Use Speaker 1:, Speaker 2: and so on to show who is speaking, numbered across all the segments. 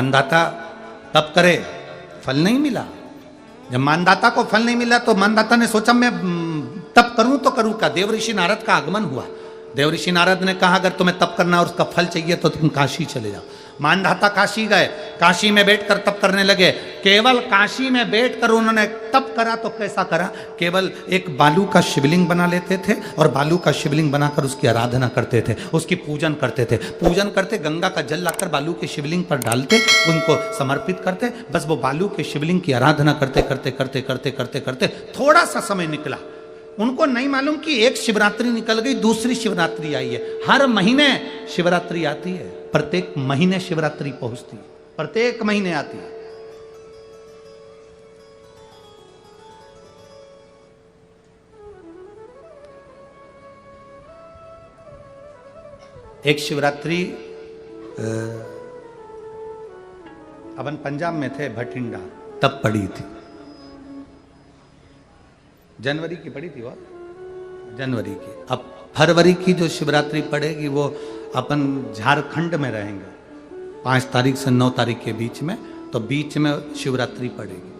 Speaker 1: मानदाता तप करे, फल नहीं मिला। जब मानदाता को फल नहीं मिला तो मानदाता ने सोचा मैं तप करूं तो करूं क्या। देव ऋषि नारद का आगमन हुआ। देव ऋषि नारद ने कहा अगर तुम्हें तप करना और उसका फल चाहिए तो तुम काशी चले जाओ। मानधाता काशी गए, काशी में बैठकर तप करने लगे। केवल काशी में बैठकर उन्होंने तप करा तो कैसा करा, केवल एक बालू का शिवलिंग बना लेते थे और बालू का शिवलिंग बनाकर उसकी आराधना करते थे, उसकी पूजन करते थे। पूजन करते, गंगा का जल लाकर बालू के शिवलिंग पर डालते, उनको समर्पित करते। बस वो बालू के शिवलिंग की आराधना करते करते करते करते करते करते थोड़ा सा समय निकला। उनको नहीं मालूम कि एक शिवरात्रि निकल गई, दूसरी शिवरात्रि आई है। हर महीने शिवरात्रि आती है, प्रत्येक महीने शिवरात्रि पहुंचती है, प्रत्येक महीने आती है। एक शिवरात्रि अपन पंजाब में थे, भटिंडा, तब पड़ी थी। जनवरी की पड़ी थी, और जनवरी की। अब फरवरी की जो शिवरात्रि पड़ेगी वो अपन झारखंड में रहेंगे 5 तारीख से 9 तारीख के बीच में, तो बीच में शिवरात्रि पड़ेगी।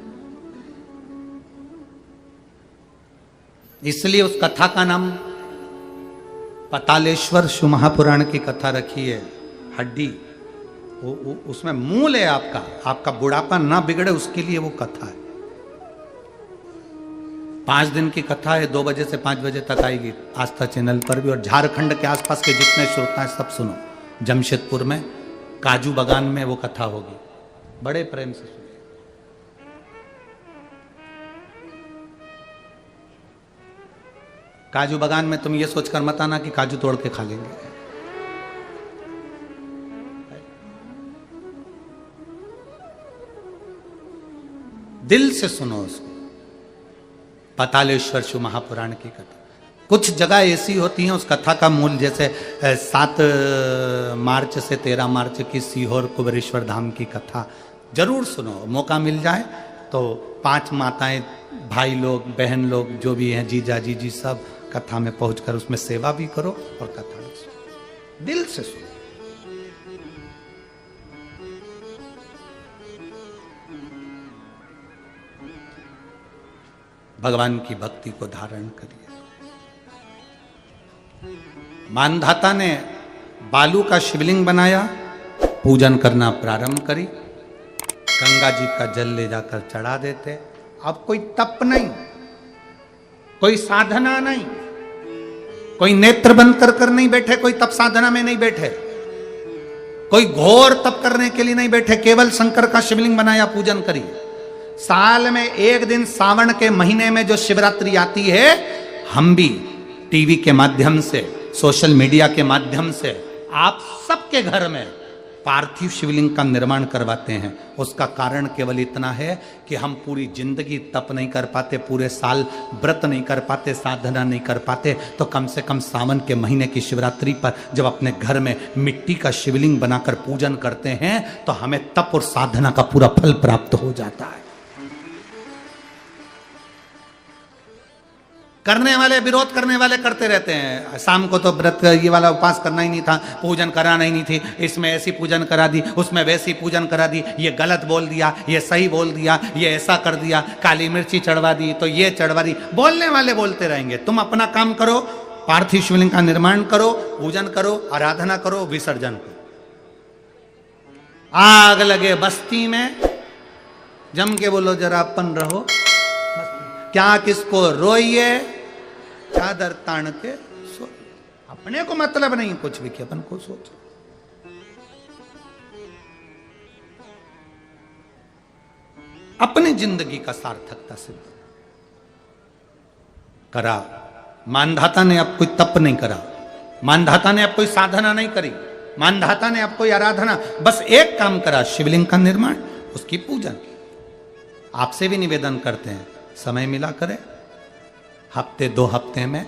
Speaker 1: इसलिए उस कथा का नाम पतालेश्वर शिव महापुराण की कथा रखी है। हड्डी उसमें मूल है आपका बुढ़ापा ना बिगड़े उसके लिए वो कथा है। 5 दिन की कथा है, 2 बजे से 5 बजे तक आएगी आस्था चैनल पर भी। और झारखंड के आसपास के जितने श्रोता हैं सब सुनो। जमशेदपुर में काजू बागान में वो कथा होगी, बड़े प्रेम से सुनो। काजू बागान में तुम ये सोचकर मत आना कि काजू तोड़ के खा लेंगे। दिल से सुनो उसको। पतालेश्वर शिव महापुराण की कथा। कुछ जगह ऐसी होती हैं उस कथा का मूल, जैसे 7 मार्च से 13 मार्च की सीहोर कुबेरेश्वर धाम की कथा जरूर सुनो। मौका मिल जाए तो 5 माताएं, भाई लोग, बहन लोग जो भी हैं, जीजा जीजी, सब कथा में पहुंचकर उसमें सेवा भी करो और कथा भी सुनो, दिल से सुनो। भगवान की भक्ति को धारण करिए। मानधाता ने बालू का शिवलिंग बनाया, पूजन करना प्रारंभ करी, गंगा जी का जल ले जाकर चढ़ा देते। अब कोई तप नहीं, कोई साधना नहीं, कोई नेत्र बंद कर नहीं बैठे, कोई तप साधना में नहीं बैठे, कोई घोर तप करने के लिए नहीं बैठे, केवल शंकर का शिवलिंग बनाया, पूजन करी। साल में एक दिन सावन के महीने में जो शिवरात्रि आती है, हम भी टीवी के माध्यम से, सोशल मीडिया के माध्यम से आप सबके घर में पार्थिव शिवलिंग का निर्माण करवाते हैं। उसका कारण केवल इतना है कि हम पूरी जिंदगी तप नहीं कर पाते, पूरे साल व्रत नहीं कर पाते, साधना नहीं कर पाते, तो कम से कम सावन के महीने की शिवरात्रि पर जब अपने घर में मिट्टी का शिवलिंग बनाकर पूजन करते हैं तो हमें तप और साधना का पूरा फल प्राप्त हो जाता है। करने वाले, विरोध करने वाले करते रहते हैं। शाम को तो व्रत ये वाला उपवास करना ही नहीं था, पूजन कराना ही नहीं थी, इसमें ऐसी पूजन करा दी, उसमें वैसी पूजन करा दी, ये गलत बोल दिया, ये सही बोल दिया, ये ऐसा कर दिया, काली मिर्ची चढ़वा दी तो ये चढ़वा दी। बोलने वाले बोलते रहेंगे। तुम अपना काम करो, पार्थिव शिवलिंग का निर्माण करो, पूजन करो, आराधना करो, विसर्जन करो। आग लगे बस्ती में, जम के बोलो जरा अपन रहो, क्या किसको रोइए, चादर तान के सो। अपने को मतलब नहीं कुछ भी कि अपन को सोचो। अपनी जिंदगी का सार्थकता सिद्ध करा। मानधाता ने अब कोई तप नहीं करा, मानधाता ने अब कोई साधना नहीं करी, मानधाता ने अब कोई आराधना, बस एक काम करा, शिवलिंग का निर्माण, उसकी पूजन। आपसे भी निवेदन करते हैं, समय मिला करें, हफ्ते 2 हफ्ते में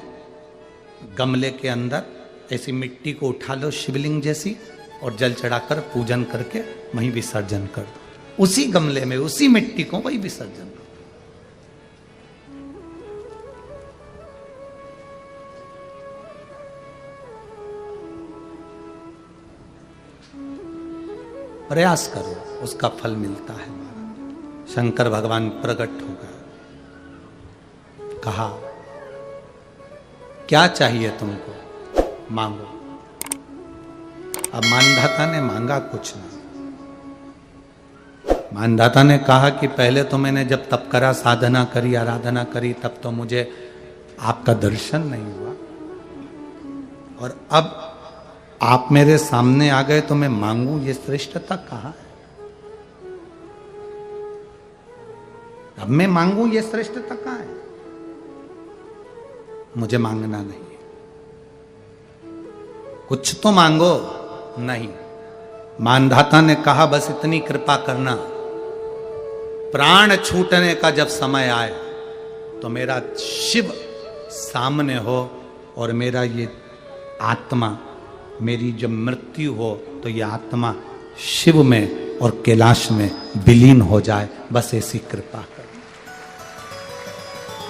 Speaker 1: गमले के अंदर ऐसी मिट्टी को उठा लो शिवलिंग जैसी, और जल चढ़ाकर पूजन करके वहीं विसर्जन कर दो। उसी गमले में, उसी मिट्टी को वहीं विसर्जन करो। प्रयास करो, उसका फल मिलता है महाराज। शंकर भगवान प्रकट हो गए, कहा क्या चाहिए तुमको, मांगो। अब मानधाता ने मांगा कुछ ना। मानधाता ने कहा कि पहले तो मैंने जब तप करा, साधना करी, आराधना करी, तब तो मुझे आपका दर्शन नहीं हुआ, और अब आप मेरे सामने आ गए तो मैं मांगू, ये श्रेष्ठता कहाँ है? अब मैं मांगू, ये श्रेष्ठता कहाँ है? मुझे मांगना नहीं है। कुछ तो मांगो। नहीं, मानधाता ने कहा बस इतनी कृपा करना, प्राण छूटने का जब समय आए तो मेरा शिव सामने हो और मेरा ये आत्मा, मेरी जब मृत्यु हो तो ये आत्मा शिव में और कैलाश में विलीन हो जाए, बस ऐसी कृपा कर,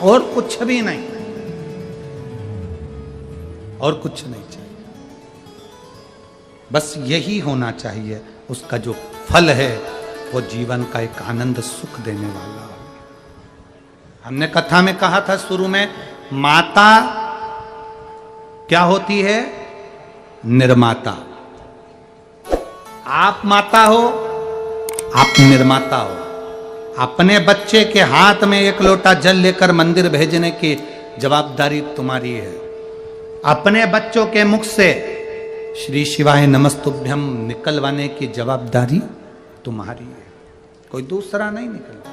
Speaker 1: और कुछ भी नहीं, और कुछ नहीं चाहिए, बस यही होना चाहिए। उसका जो फल है वो जीवन का एक आनंद सुख देने वाला हो। हमने कथा में कहा था शुरू में, माता क्या होती है? निर्माता। आप माता हो, आप निर्माता हो। अपने बच्चे के हाथ में एक लोटा जल लेकर मंदिर भेजने की जवाबदारी तुम्हारी है। अपने बच्चों के मुख से श्री शिवाय नमस्तुभ्यम निकलवाने की जवाबदारी तुम्हारी है, कोई दूसरा नहीं निकलता।